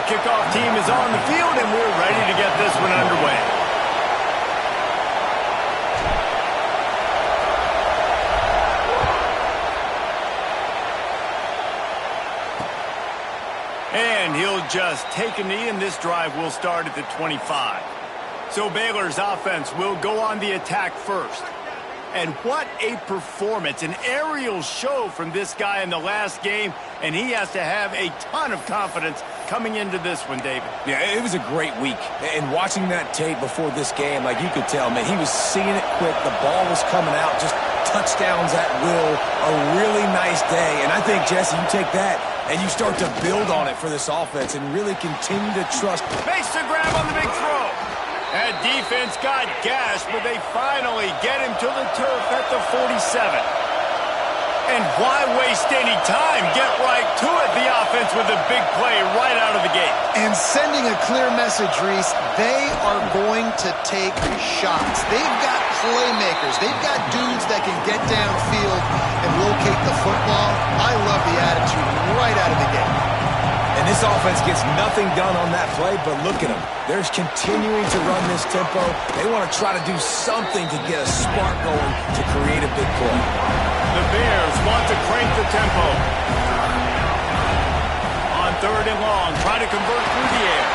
The kickoff team is on the field, and we're ready to get this one underway. And he'll just take a knee, and this drive will start at the 25. So Baylor's offense will go on the attack first. And what a performance, an aerial show from this guy in the last game, and he has to have a ton of confidence coming into this one, David. Yeah, it was a great week. And watching that tape before this game, like you could tell, man, he was seeing it quick. The ball was coming out, just touchdowns at will. A really nice day. And I think, Jesse, you take that and you start to build on it for this offense and really continue to trust. Makes the grab on the big throw. That defense got gashed, but they finally get him to the turf at the 47. And why waste any time? Get right to it, the offense with a big play right out of the gate. And sending a clear message, Reese, they are going to take shots. They've got playmakers. They've got dudes that can get downfield and locate the football. I love the attitude right out of the gate. And this offense gets nothing done on that play, but look at them. They're continuing to run this tempo. They want to try to do something to get a spark going to create a big play. The Bears want to crank the tempo. On 3rd and long, try to convert through the air.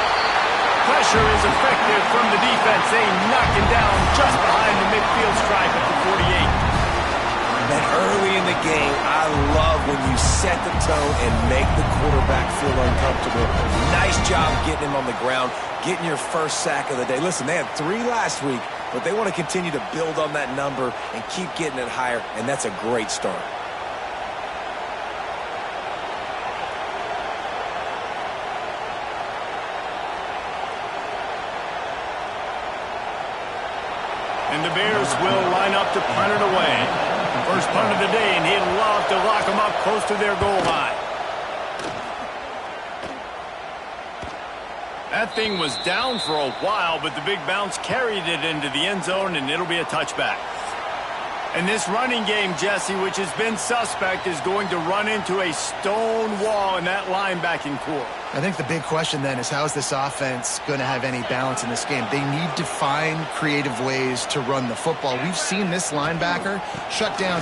Pressure is effective from the defense. They knock him down just behind the midfield stripe at the 48. And early in the game, I love when you set the tone and make the quarterback feel uncomfortable. Nice job getting him on the ground, getting your first sack of the day. Listen, they had 3 last week, but they want to continue to build on that number and keep getting it higher, and that's a great start. And the Bears will line up to punt it away. First punt of the day, and he'd love to lock them up close to their goal line. That thing was down for a while, but the big bounce carried it into the end zone, and it'll be a touchback. And this running game, Jesse, which has been suspect, is going to run into a stone wall in that linebacking core. I think the big question then is, how is this offense going to have any balance in this game? They need to find creative ways to run the football. We've seen this linebacker shut down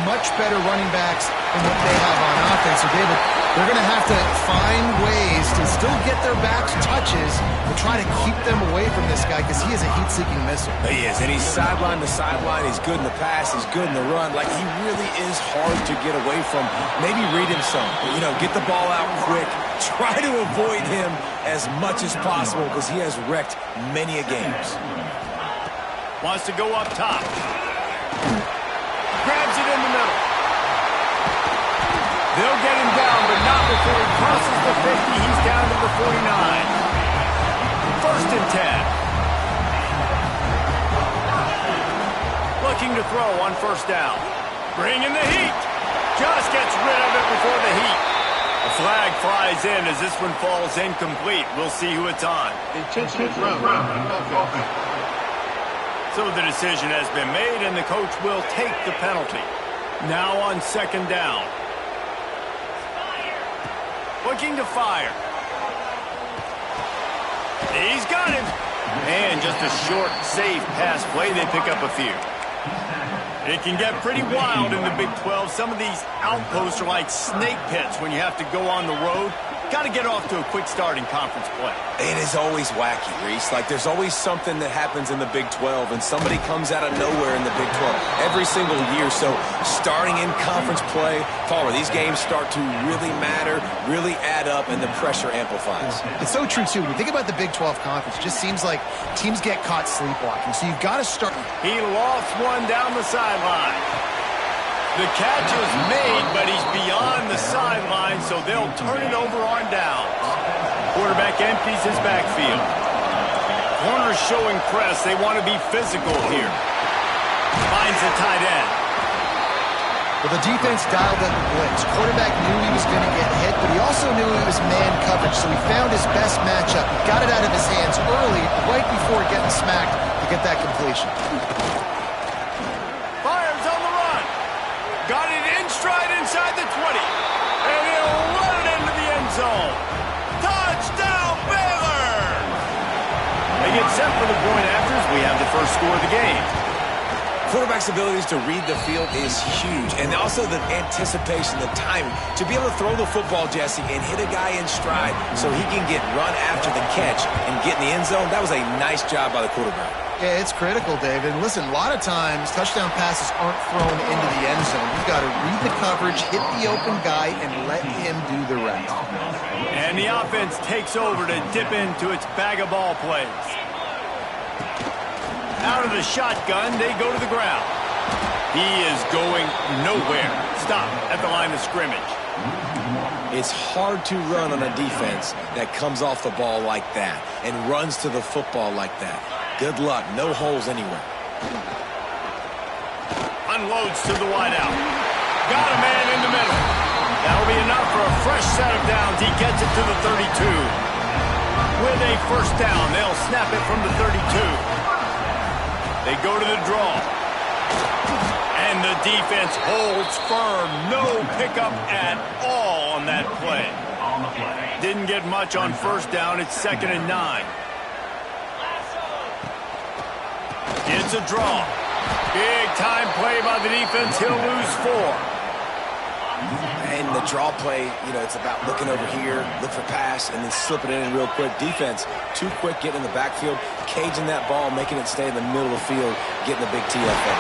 much better running backs than what they have on offense. So, David, they're going to have to find ways to still get their backs touches, but try to keep them away from this guy because he is a heat-seeking missile. He is, and he's sideline to sideline. He's good in the pass. He's good in the run. Like, he really is hard to get away from. Maybe read him some. You know, get the ball out quick. Try to avoid him as much as possible because he has wrecked many a games. Wants to go up top. Grabs it in the middle. They'll get him down, but not before he crosses the 50. He's down to the 49. 1st and 10. Looking to throw on 1st down. Bringing the heat. Just gets rid of it before the heat. The flag flies in as this one falls incomplete. We'll see who it's on. So the decision has been made, and the coach will take the penalty. Now on 2nd down. Looking to fire. He's got him. And just a short, safe pass play. They pick up a few. It can get pretty wild in the Big 12. Some of these outposts are like snake pits when you have to go on the road. Got to get off to a quick start in conference play. It is always wacky, Reese. Like, there's always something that happens in the Big 12, and somebody comes out of nowhere in the Big 12 every single year. So starting in conference play, Palmer, these games start to really matter, really add up, and the pressure amplifies. It's so true, too. When you think about the Big 12 conference, it just seems like teams get caught sleepwalking. So you've got to start. He lost one down the sideline. The catch is made, but he's beyond the sideline, so they'll turn it over on downs. Quarterback empties his backfield. Corners showing press. They want to be physical here. Finds a tight end. Well, the defense dialed up the blitz. Quarterback knew he was going to get hit, but he also knew it was man coverage, so he found his best matchup. He got it out of his hands early, right before getting smacked to get that completion. Fires on the run. Got it in stride inside the 20. And he'll run it into the end zone. Touchdown! first score of the game. Quarterback's abilities to read the field is huge, and also the anticipation, the timing. To be able to throw the football, Jesse, and hit a guy in stride so he can get run after the catch and get in the end zone, that was a nice job by the quarterback. Yeah, it's critical, David. Listen, a lot of times touchdown passes aren't thrown into the end zone. You've got to read the coverage, hit the open guy, and let him do the rest. And the offense takes over to dip into its bag of ball plays. Out of the shotgun, they go to the ground. He is going nowhere. Stop at the line of scrimmage. It's hard to run on a defense that comes off the ball like that and runs to the football like that. Good luck. No holes anywhere. Unloads to the wideout. Got a man in the middle. That'll be enough for a fresh set of downs. He gets it to the 32. With a first down, they'll snap it from the 32. They go to the draw. And the defense holds firm. No pickup at all on that play. Didn't get much on first down. It's 2nd and 9. It's a draw. Big time play by the defense. He'll lose 4. And the draw play, you know, it's about looking over here, look for pass, and then slipping it in real quick. Defense, too quick getting in the backfield, caging that ball, making it stay in the middle of the field, getting the big TFA.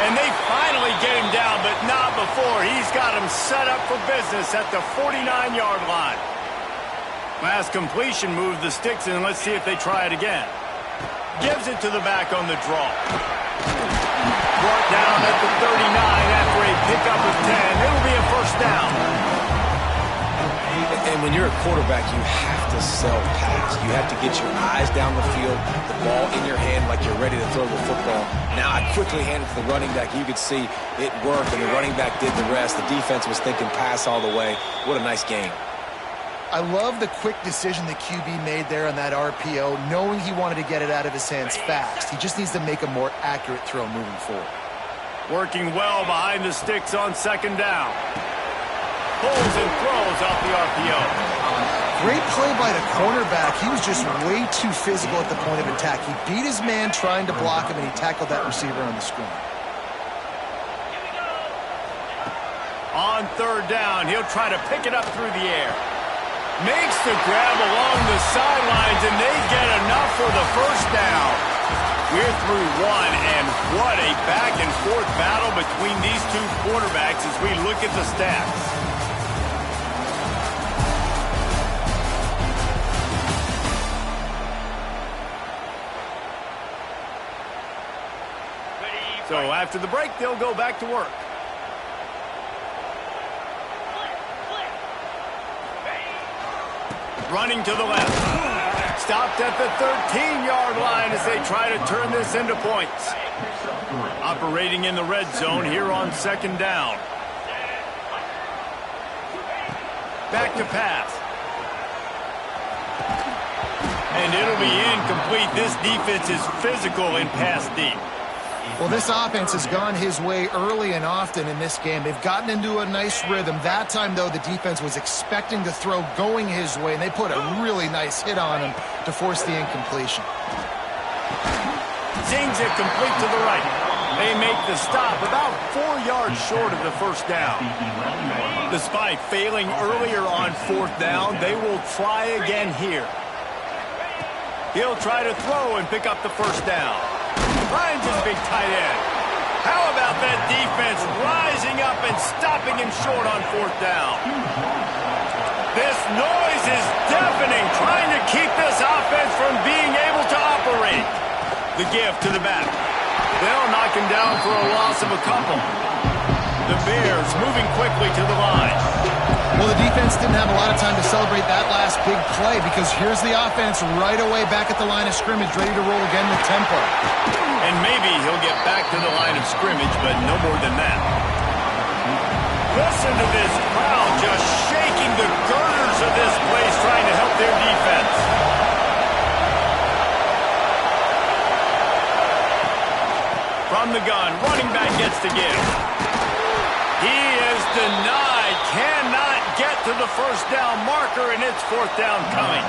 And they finally get him down, but not before. He's got him set up for business at the 49-yard line. Last completion moved the sticks in. Let's see if they try it again. Gives it to the back on the draw. Brought down at the 39 after a pickup of 10. It'll be a first down. And when you're a quarterback, you have to sell pass. You have to get your eyes down the field, the ball in your hand like you're ready to throw the football. Now I quickly handed it to the running back. You could see it worked, and the running back did the rest. The defense was thinking pass all the way. What a nice game. I love the quick decision the QB made there on that RPO, knowing he wanted to get it out of his hands fast. He just needs to make a more accurate throw moving forward. Working well behind the sticks on 2nd down. Pulls and throws off the RPO. Great play by the cornerback. He was just way too physical at the point of attack. He beat his man trying to block him, and he tackled that receiver on the screen. On 3rd down, he'll try to pick it up through the air. Makes the grab along the sidelines, and they get enough for the first down. We're through 1, and what a back-and-forth battle between these two quarterbacks as we look at the stats. So after the break, they'll go back to work. Running to the left. Stopped at the 13-yard line as they try to turn this into points. Operating in the red zone here on 2nd down. Back to pass. And it'll be incomplete. This defense is physical in pass deep. Well, this offense has gone his way early and often in this game. They've gotten into a nice rhythm. That time, though, the defense was expecting the throw going his way, and they put a really nice hit on him to force the incompletion. Zings it complete to the right. They make the stop about 4 yards short of the first down. Despite failing earlier on 4th down, they will try again here. He'll try to throw and pick up the first down. Finds his big tight end. How about that defense rising up and stopping him short on 4th down? This noise is deafening, trying to keep this offense from being able to operate. The give to the back. They'll knock him down for a loss of a couple. The Bears moving quickly to the line. Well, the defense didn't have a lot of time to celebrate that last big play because here's the offense right away back at the line of scrimmage, ready to roll again with tempo. And maybe he'll get back to the line of scrimmage, but no more than that. Listen to this crowd just shaking the girders of this place, trying to help their defense. From the gun, running back gets the give. He is denied, cannot get to the first down marker, and it's 4th down coming.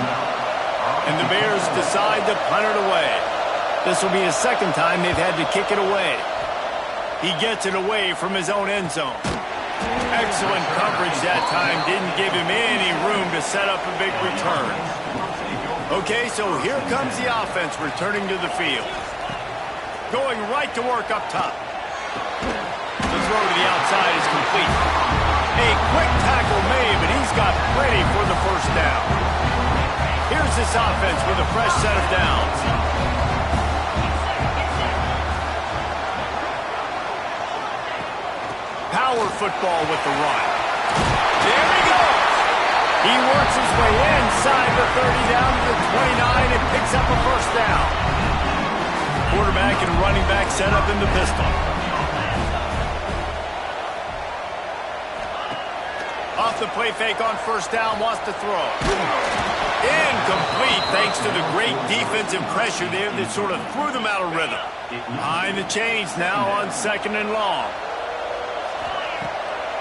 And the Bears decide to punt it away. This will be his second time they've had to kick it away. He gets it away from his own end zone. Excellent coverage that time. Didn't give him any room to set up a big return. Okay, so here comes the offense returning to the field. Going right to work up top. The throw to the outside is complete. A quick tackle made, but he's got plenty for the first down. Here's this offense with a fresh set of downs. Power football with the run. There he goes. He works his way inside the 30 down to the 29 and picks up a first down. Quarterback and running back set up in the pistol. Off the play fake on first down, wants to throw. Incomplete thanks to the great defensive pressure there that sort of threw them out of rhythm. Behind the chains now on 2nd and long.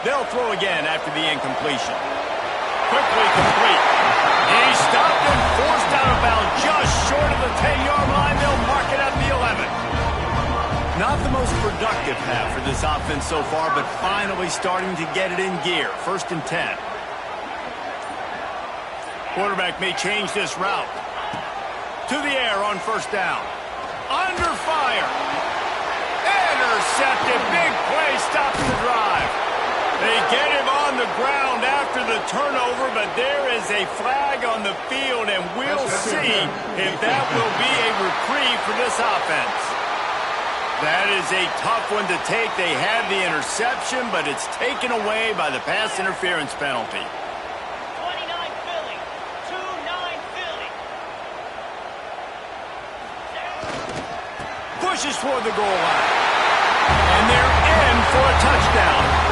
They'll throw again after the incompletion. Quickly complete. He's stopped and forced out of bounds just short of the 10-yard line. They'll mark it at the 11. Not the most productive half for this offense so far, but finally starting to get it in gear. 1st and 10. Quarterback may change this route. To the air on first down. Under fire. Intercepted. Big play stops the drive. They get him on the ground after the turnover, but there is a flag on the field, and we'll see if that will be a reprieve for this offense. That is a tough one to take. They had the interception, but it's taken away by the pass interference penalty. 29 Philly, 2-9 Philly. Pushes toward the goal line. And they're in for a touchdown.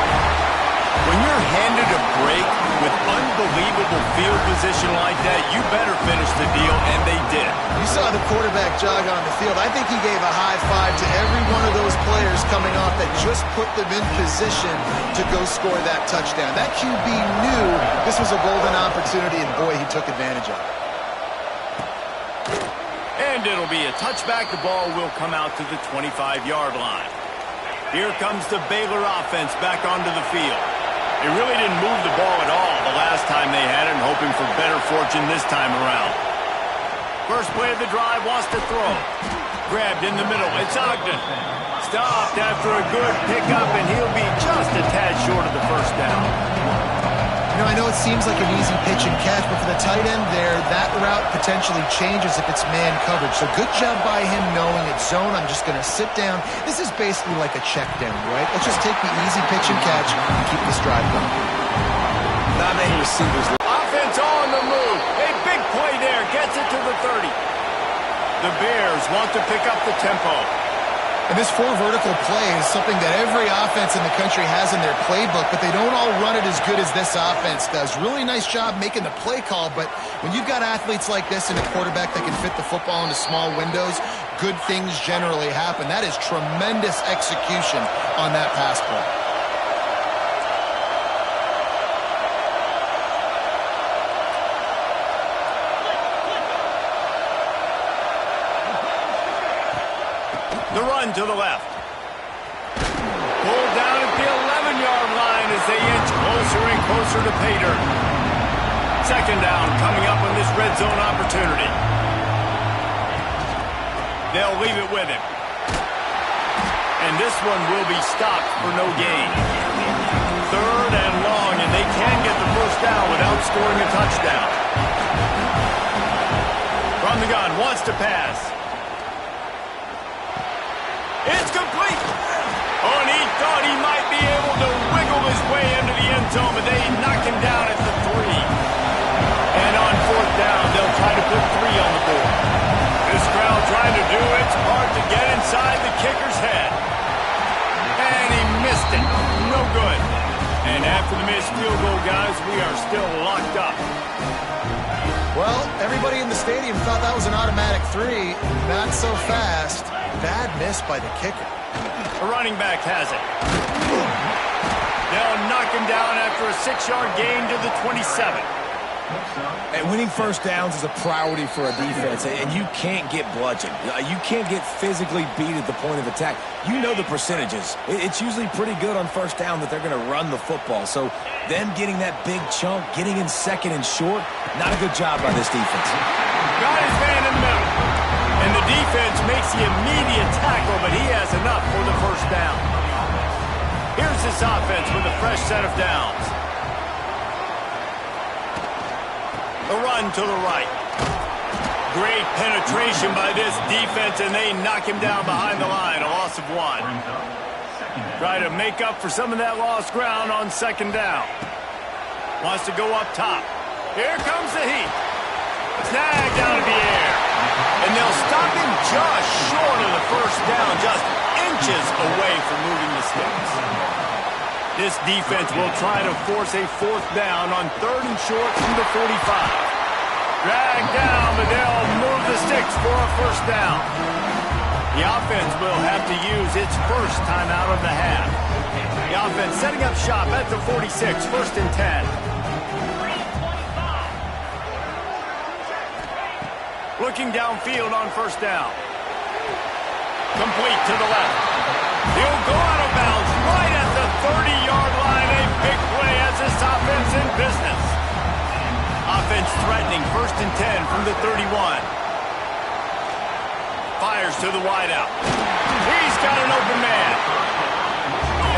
When you're handed a break with unbelievable field position like that, you better finish the deal, and they did. You saw the quarterback jog on the field. I think he gave a high five to every one of those players coming off that just put them in position to go score that touchdown. That QB knew this was a golden opportunity, and boy, he took advantage of it. And it'll be a touchback. The ball will come out to the 25-yard line. Here comes the Baylor offense back onto the field. They really didn't move the ball at all the last time they had it, and hoping for better fortune this time around. First play of the drive, wants to throw. Grabbed in the middle. It's Ogden. Stopped after a good pickup, and he'll be just a tad short of the first down. You know, I know it seems like an easy pitch and catch, but for the tight end there, that route potentially changes if it's man coverage. So good job by him knowing it's zone. I'm just going to sit down. This is basically like a check down, right? Let's just take the easy pitch and catch and keep this drive going. Not many receivers. Offense on the move. A big play there. Gets it to the 30. The Bears want to pick up the tempo. And this 4 vertical play is something that every offense in the country has in their playbook, but they don't all run it as good as this offense does. Really nice job making the play call, but when you've got athletes like this and a quarterback that can fit the football into small windows, good things generally happen. That is tremendous execution on that pass play. The run to the left. Pulled down at the 11-yard line as they inch closer and closer to pay dirt. 2nd down coming up on this red zone opportunity. They'll leave it with him. And this one will be stopped for no gain. 3rd and long, and they can get the first down without scoring a touchdown. From the gun, wants to pass. It's complete. Oh, and he thought he might be able to wiggle his way into the end zone, but they knock him down at the 3. And on 4th down, they'll try to put 3 on the board. This crowd trying to do its part to get inside the kicker's head. And he missed it. No good. And after the missed field goal, guys, we are still locked up. Well, everybody in the stadium thought that was an automatic 3. Not so fast. Bad miss by the kicker. The running back has it. They'll knock him down after a 6-yard gain to the 27. And winning first downs is a priority for a defense, and you can't get bludgeoned. You can't get physically beat at the point of attack. You know the percentages. It's usually pretty good on first down that they're going to run the football. So them getting that big chunk, getting in second and short, not a good job by this defense. Got his man in the middle. And the defense makes the immediate tackle, but he has enough for the first down. Here's this offense with a fresh set of downs. A run to the right. Great penetration by this defense, and they knock him down behind the line. A loss of 1. Try to make up for some of that lost ground on second down. Wants to go up top. Here comes the heat. Snagged out of the air. And they'll stop him just short of the first down, just inches away from moving the sticks. This defense will try to force a fourth down on 3rd and short from the 45. Drag down, but they'll move the sticks for a first down. The offense will have to use its first timeout of the half. The offense setting up shop at the 46, 1st and 10. Looking downfield on first down. Complete to the left. He'll go out of bounds right at the 30-yard line. A big play as this offense in business. Offense threatening 1st and 10 from the 31. Fires to the wideout. He's got an open man.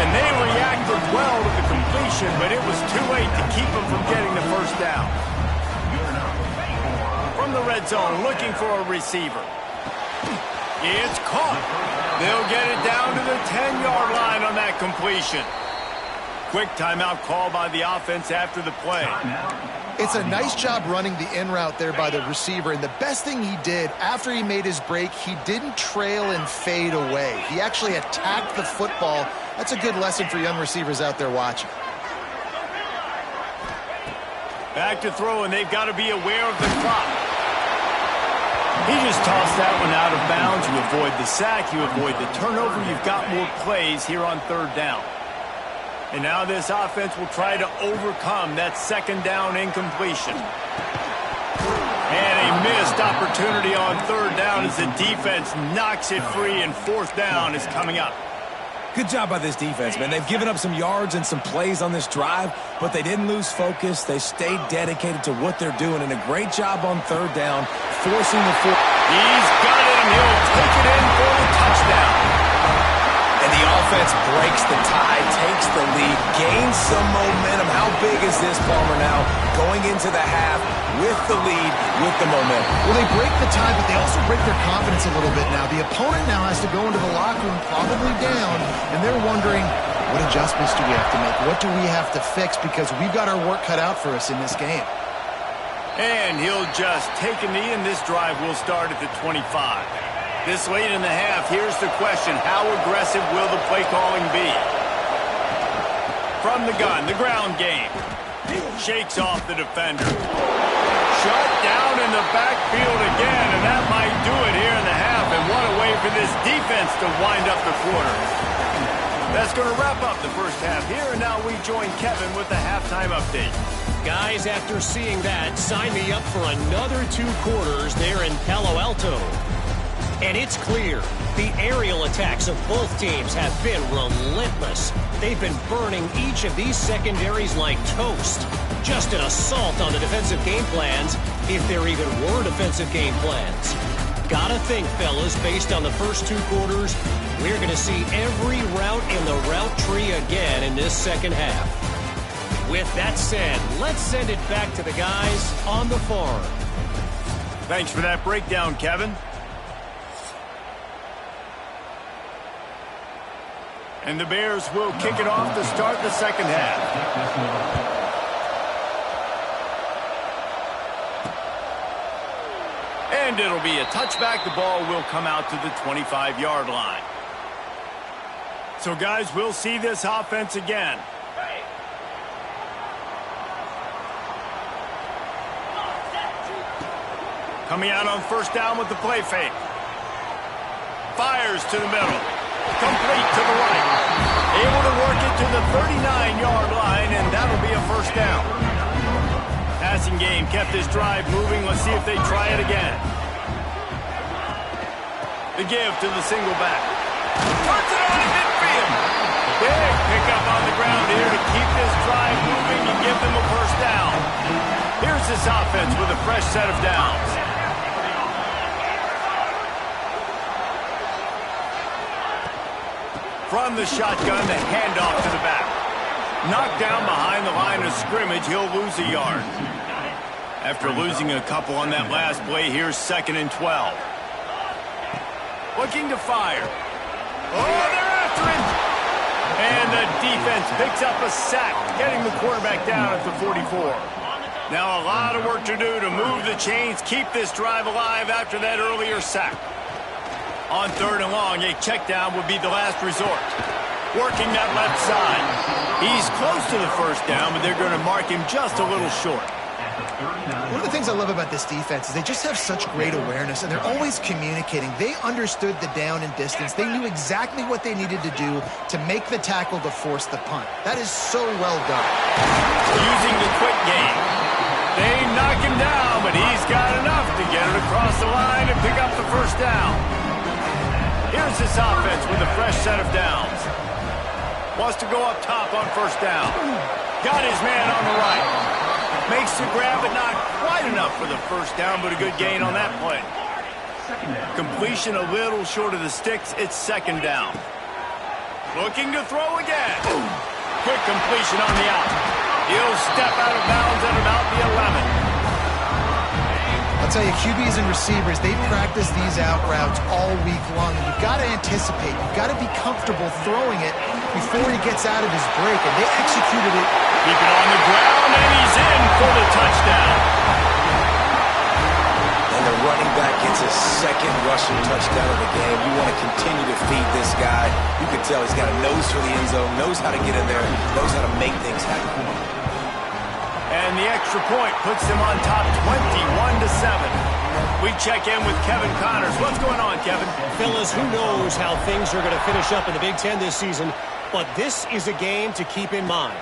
And they reacted well to the completion, but it was too late to keep him from getting the first down. From the red zone, looking for a receiver. It's caught. They'll get it down to the 10-yard line on that completion. Quick timeout call by the offense after the play. It's a nice job running the in route there by the receiver, and the best thing he did after he made his break, he didn't trail and fade away. He actually attacked the football. That's a good lesson for young receivers out there watching. Back to throw, and they've got to be aware of the clock. He just tossed that one out of bounds. You avoid the sack, you avoid the turnover. You've got more plays here on 3rd down. And now this offense will try to overcome that second down incompletion. And a missed opportunity on 3rd down as the defense knocks it free, and 4th down is coming up. Good job by this defense, man. They've given up some yards and some plays on this drive, but they didn't lose focus. They stayed dedicated to what they're doing, and a great job on 3rd down, forcing the foot. He's got it, and he'll take it in for a touchdown. And the offense breaks the tie, takes the lead, gains some momentum. How big is this, Palmer, now? Going into the half with the lead, with the momentum. Well, they break the tie, but they also break their confidence a little bit now. The opponent now has to go into the locker room, probably down, and they're wondering, what adjustments do we have to make? What do we have to fix? Because we've got our work cut out for us in this game. And he'll just take a knee, and this drive will start at the 25. This late in the half, here's the question. How aggressive will the play calling be? From the gun, the ground game. Shakes off the defender. Shut down in the backfield again, and that might do it here in the half. And what a way for this defense to wind up the quarter. That's going to wrap up the first half here, and now we join Kevin with the halftime update. Guys, after seeing that, sign me up for another 2 quarters there in Palo Alto. And it's clear, the aerial attacks of both teams have been relentless. They've been burning each of these secondaries like toast. Just an assault on the defensive game plans, if there even were defensive game plans. Gotta think, fellas, based on the first 2 quarters, we're going to see every route in the route tree again in this second half. With that said, let's send it back to the guys on the farm. Thanks for that breakdown, Kevin. And the Bears will kick it off to start the second half. And it'll be a touchback. The ball will come out to the 25-yard line. So, guys, we'll see this offense again. Coming out on first down with the play fake. Fires to the middle. Complete to the right. Able to work it to the 39-yard line, and that'll be a first down. As passing game kept this drive moving. Let's see if they try it again. The give to the single back. Puts it on midfield. Big pickup on the ground here to keep this drive moving and give them a first down. Here's this offense with a fresh set of downs. From the shotgun, the handoff to the back. Knocked down behind the line of scrimmage, he'll lose a yard. After losing a couple on that last play, here's 2nd and 12. Looking to fire. Oh, they're after him! And the defense picks up a sack, getting the quarterback down at the 44. Now a lot of work to do to move the chains, keep this drive alive after that earlier sack. On 3rd and long, a check down would be the last resort. Working that left side. He's close to the first down, but they're going to mark him just a little short. One of the things I love about this defense is they just have such great awareness, and they're always communicating. They understood the down and distance. They knew exactly what they needed to do to make the tackle to force the punt. That is so well done. Using the quick game. They knock him down, but he's got enough to get it across the line and pick up the first down. Here's this offense with a fresh set of downs. Wants to go up top on first down. Got his man on the right. Makes the grab, but not quite enough for the first down, but a good gain on that play. Completion a little short of the sticks. It's 2nd down. Looking to throw again. Quick completion on the out. He'll step out of bounds at about the 11. I'll tell you, QBs and receivers, they practice these out routes all week long. And you've got to anticipate. You've got to be comfortable throwing it before he gets out of his break. And they executed it. Keep it on the ground, and he's in for the touchdown. And the running back gets his 2nd rushing touchdown of the game. You want to continue to feed this guy. You can tell he's got a nose for the end zone, knows how to get in there, knows how to make things happen. And the extra point puts them on top 21-7. We check in with Kevin Connors. What's going on, Kevin? Fellas, who knows how things are going to finish up in the Big Ten this season, but this is a game to keep in mind.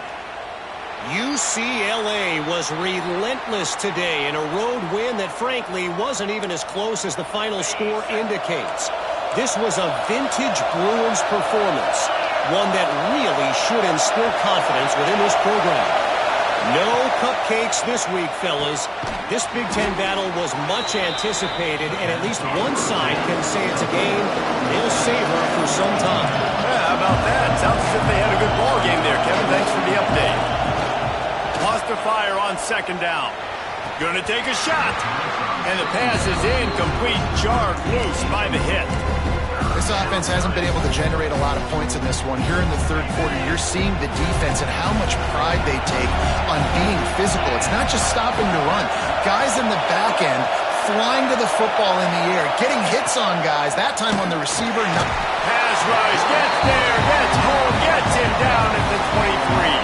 UCLA was relentless today in a road win that, frankly, wasn't even as close as the final score indicates. This was a vintage Bruins performance, one that really should instill confidence within this program. No cupcakes this week, fellas. This Big Ten battle was much anticipated, and at least one side can say it's a game they'll savor for some time. Yeah, how about that? Sounds as if they had a good ball game there, Kevin. Thanks for the update. Lost to fire on 2nd down. Gonna take a shot. And the pass is incomplete, jarred loose by the hit. This offense hasn't been able to generate a lot of points in this one. Here in the 3rd quarter, you're seeing the defense and how much pride they take on being physical. It's not just stopping to run. Guys in the back end flying to the football in the air, getting hits on guys, that time on the receiver. No. Pass rush, gets there, gets home, gets him down at the 23.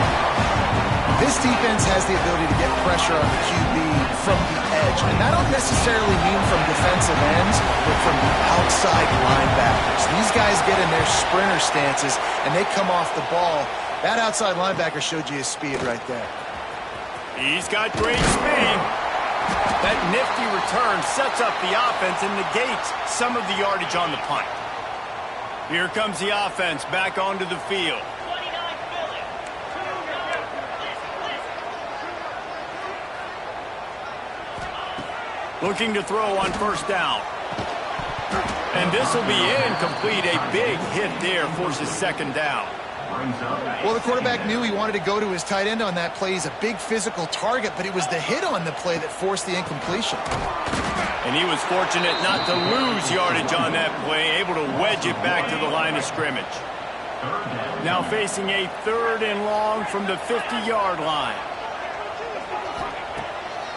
This defense has the ability to get pressure on the QB from the edge. And that don't necessarily mean from defensive ends, but from the outside linebackers. These guys get in their sprinter stances, and they come off the ball. That outside linebacker showed you his speed right there. He's got great speed. That nifty return sets up the offense and negates some of the yardage on the punt. Here comes the offense back onto the field. Looking to throw on first down. And this will be incomplete. A big hit there forces 2nd down. Well, the quarterback knew he wanted to go to his tight end on that play. He's a big physical target, but it was the hit on the play that forced the incompletion. And he was fortunate not to lose yardage on that play, able to wedge it back to the line of scrimmage. Now facing a 3rd and long from the 50-yard line.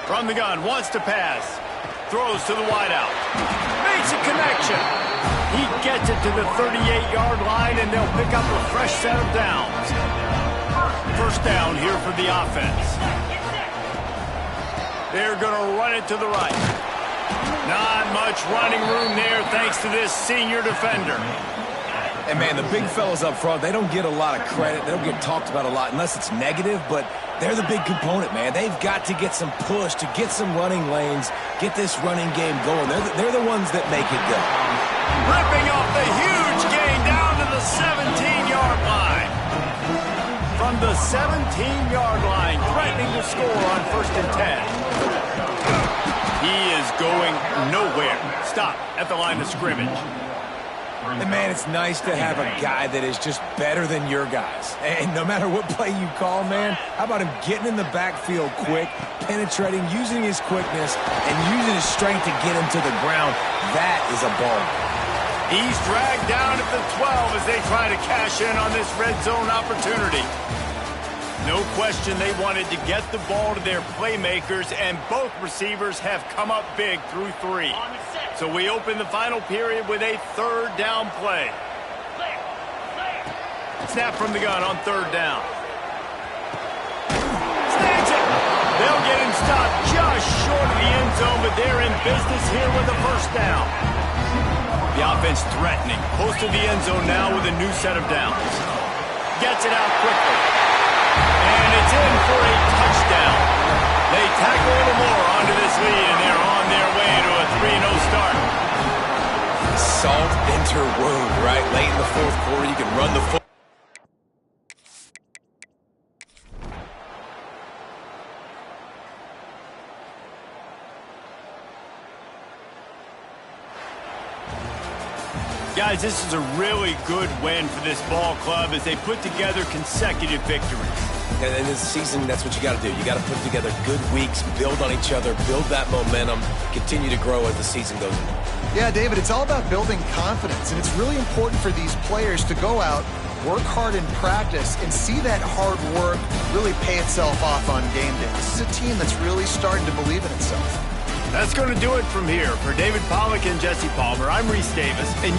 From the gun, wants to pass. Throws to the wideout. Makes a connection. He gets it to the 38-yard line, and they'll pick up a fresh set of downs. First down here for the offense. They're going to run it to the right. Not much running room there thanks to this senior defender. And, man, the big fellas up front, they don't get a lot of credit. They don't get talked about a lot unless it's negative, but They're the big component, man. They've got to get some push, to get some running lanes, get this running game going. They're the ones that make it go. Ripping off the huge gain down to the 17-yard line. From the 17-yard line, threatening to score on 1st and 10. He is going nowhere. Stop at the line of scrimmage. And, man, it's nice to have a guy that is just better than your guys. And no matter what play you call, man, how about him getting in the backfield quick, penetrating, using his quickness, and using his strength to get him to the ground. That is a ball. He's dragged down at the 12 as they try to cash in on this red zone opportunity. No question they wanted to get the ball to their playmakers, and both receivers have come up big through 3. So we open the final period with a 3rd down play. Snap from the gun on 3rd down. Snags it. They'll get him stopped just short of the end zone, but they're in business here with a 1st down. The offense threatening. Close to the end zone now with a new set of downs. Gets it out quickly. And it's in for a touchdown. They tack a little more onto this lead, and they're on their way to a 3-0 start. Salt enter wound, right? Late in the 4th quarter, you can run the football. Guys, this is a really good win for this ball club as they put together consecutive victories. And in this season, that's what you got to do. You got to put together good weeks, build on each other, build that momentum, continue to grow as the season goes on. Yeah, David, it's all about building confidence, and it's really important for these players to go out, work hard in practice, and see that hard work really pay itself off on game day. This is a team that's really starting to believe in itself. That's going to do it from here. For David Pollack and Jesse Palmer, I'm Reese Davis, and you